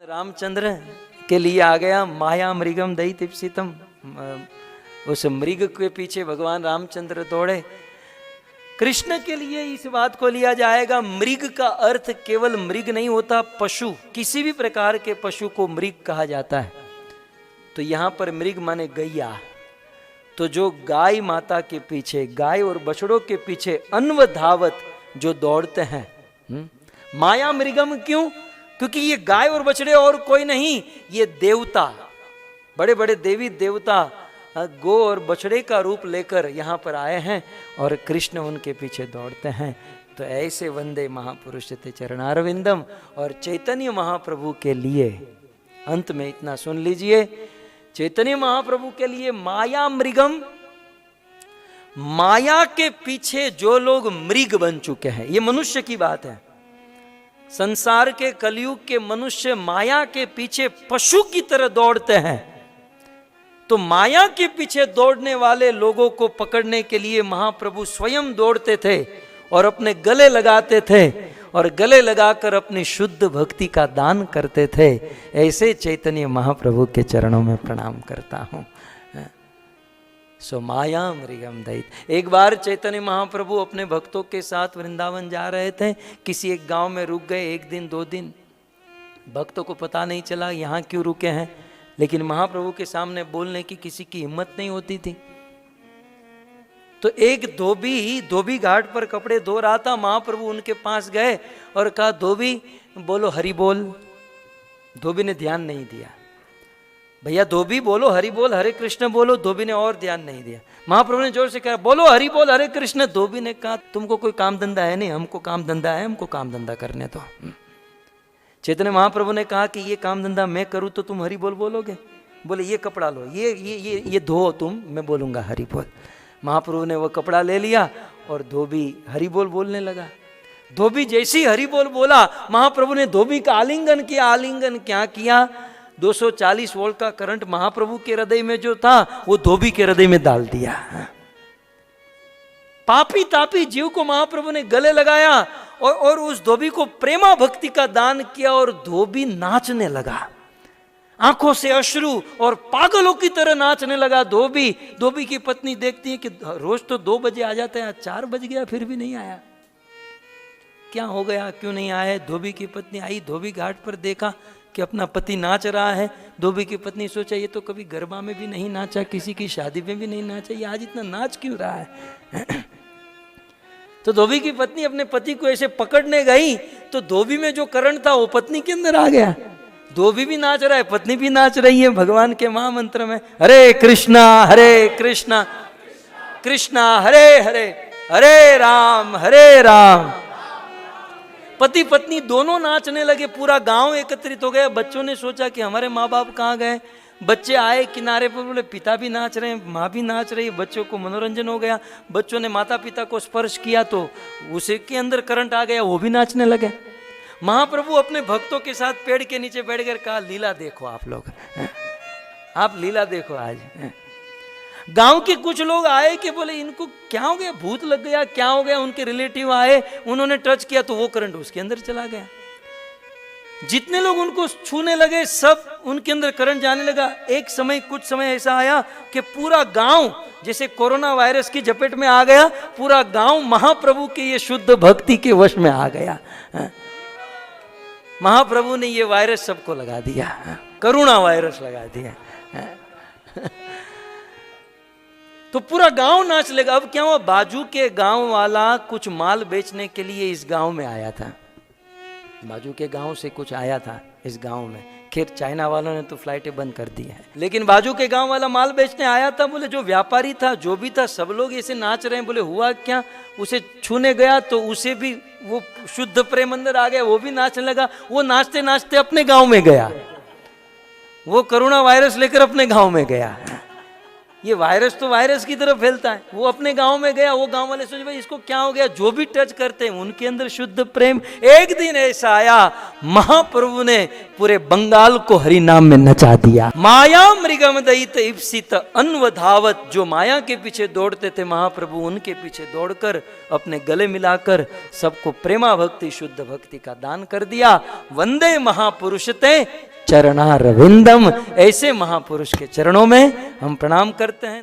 रामचंद्र के लिए आ गया। माया मृगम दयितीप्सितम, उस मृग के पीछे भगवान रामचंद्र दौड़े। कृष्ण के लिए इस बात को लिया जाएगा। मृग का अर्थ केवल मृग नहीं होता, पशु, किसी भी प्रकार के पशु को मृग कहा जाता है। तो यहां पर मृग माने गैया। तो जो गाय माता के पीछे, गाय और बछड़ों के पीछे अन्वधावत जो दौड़ते हैं, माया मृगम क्यों? क्योंकि ये गाय और बछड़े और कोई नहीं, ये देवता, बड़े बड़े देवी देवता गो और बछड़े का रूप लेकर यहाँ पर आए हैं और कृष्ण उनके पीछे दौड़ते हैं। तो ऐसे वंदे महापुरुष ते चरणारविंदम। और चैतन्य महाप्रभु के लिए अंत में इतना सुन लीजिए, चैतन्य महाप्रभु के लिए माया मृगम, माया के पीछे जो लोग मृग बन चुके हैं, ये मनुष्य की बात है। संसार के कलयुग के मनुष्य माया के पीछे पशु की तरह दौड़ते हैं। तो माया के पीछे दौड़ने वाले लोगों को पकड़ने के लिए महाप्रभु स्वयं दौड़ते थे और अपने गले लगाते थे और गले लगाकर अपनी शुद्ध भक्ति का दान करते थे। ऐसे चैतन्य महाप्रभु के चरणों में प्रणाम करता हूं। सो माया मृगम दयित। एक बार चैतन्य महाप्रभु अपने भक्तों के साथ वृंदावन जा रहे थे। किसी एक गांव में रुक गए, एक दिन दो दिन, भक्तों को पता नहीं चला यहाँ क्यों रुके हैं, लेकिन महाप्रभु के सामने बोलने की किसी की हिम्मत नहीं होती थी। तो एक धोबी घाट पर कपड़े धो रहा था। महाप्रभु उनके पास गए और कहा, धोबी बोलो हरि बोल। धोबी ने ध्यान नहीं दिया। भैया धोबी बोलो हरि बोल, हरे कृष्ण बोलो। धोबी ने और ध्यान नहीं दिया। महाप्रभु ने जोर से कहा, बोलो हरि बोल हरे कृष्ण। धोबी ने कहा, तुमको कोई काम धंधा है नहीं, हमको काम धंधा है, हमको काम धंधा करने दो। चैतन्य महाप्रभु ने कहा कि ये काम धंधा मैं करूं तो तुम हरि बोल बोलोगे? बोले ये कपड़ा लो, ये धो तुम, मैं बोलूंगा हरि बोल। महाप्रभु ने वो कपड़ा ले लिया और धोबी हरि बोल बोलने लगा। धोबी जैसे ही हरि बोल बोला, महाप्रभु ने धोबी का आलिंगन किया। आलिंगन क्या किया? 240 वोल्ट का करंट महाप्रभु के हृदय में जो था वो धोबी के हृदय में डाल दिया। पापी तापी जीव को महाप्रभु ने गले लगाया और उस धोबी को प्रेमा भक्ति का दान किया और धोबी नाचने लगा, आंखों से अश्रु और पागलों की तरह नाचने लगा। धोबी की पत्नी देखती है कि रोज तो 2 बजे आ जाते हैं, 4 बज गया फिर भी नहीं आया, क्या हो गया, क्यों नहीं आया? धोबी की पत्नी आई, धोबी घाट पर देखा कि अपना पति नाच रहा है। धोबी की पत्नी सोचा, ये तो कभी गरबा में भी नहीं नाचा, किसी की शादी में भी नहीं नाचा, ये आज इतना नाच क्यों रहा है? तो धोबी की पत्नी अपने पति को ऐसे पकड़ने गई तो धोबी में जो करंट था वो पत्नी के अंदर आ गया। धोबी भी नाच रहा है, पत्नी भी नाच रही है भगवान के महामंत्र में, हरे कृष्णा कृष्णा हरे हरे, हरे राम। पति पत्नी दोनों नाचने लगे। पूरा गांव एकत्रित हो गया। बच्चों ने सोचा कि हमारे माँ बाप कहाँ गए। बच्चे आए किनारे पर, बोले पिता भी नाच रहे हैं, माँ भी नाच रही है। बच्चों को मनोरंजन हो गया। बच्चों ने माता पिता को स्पर्श किया तो उसी के अंदर करंट आ गया, वो भी नाचने लगे। महाप्रभु अपने भक्तों के साथ पेड़ के नीचे बैठ कर कहा, लीला देखो आप लोग, आप लीला देखो आज। गांव के कुछ लोग आए कि बोले इनको क्या हो गया, भूत लग गया, क्या हो गया? उनके रिलेटिव आए, उन्होंने टच किया तो वो करंट उसके अंदर चला गया। जितने लोग उनको छूने लगे सब उनके अंदर करंट जाने लगा। कुछ समय ऐसा आया कि पूरा गांव जैसे कोरोना वायरस की झपेट में आ गया। पूरा गांव महाप्रभु के ये शुद्ध भक्ति के वश में आ गया। महाप्रभु ने ये वायरस सबको लगा दिया, करुणा वायरस लगा दिया। तो पूरा गांव नाच लेगा। अब क्या हुआ, बाजू के गांव वाला कुछ माल बेचने के लिए इस गांव में आया था। बाजू के गांव से कुछ आया था इस गांव में। खैर चाइना वालों ने तो फ्लाइटें बंद कर दी है, लेकिन बाजू के गांव वाला माल बेचने आया था। बोले जो व्यापारी था, जो भी था, सब लोग ऐसे नाच रहे हैं। बोले हुआ क्या? उसे छूने गया तो उसे भी वो शुद्ध प्रेम अंदर आ गया, वो भी नाचने लगा। वो नाचते नाचते अपने गांव में गया, वो कोरोना वायरस लेकर अपने गांव में गया। ये वायरस तो वायरस की तरफ फैलता है। वो अपने गांव में गया। वो गांव वाले सोचे भाई इसको क्या हो गया? जो भी टच करते हैं उनके अंदर शुद्ध प्रेम। एक दिन ऐसा आया, महाप्रभु ने पूरे बंगाल को हरि नाम में नचा दिया। माया मृगम दयित इप्सित अन्वधावत, जो माया के पीछे दौड़ते थे महाप्रभु उनके पीछे दौड़कर अपने गले मिलाकर सबको प्रेमा भक्ति शुद्ध भक्ति का दान कर दिया। वंदे महापुरुषते चरणारविंदम। ऐसे महापुरुष के चरणों में हम प्रणाम करते हैं।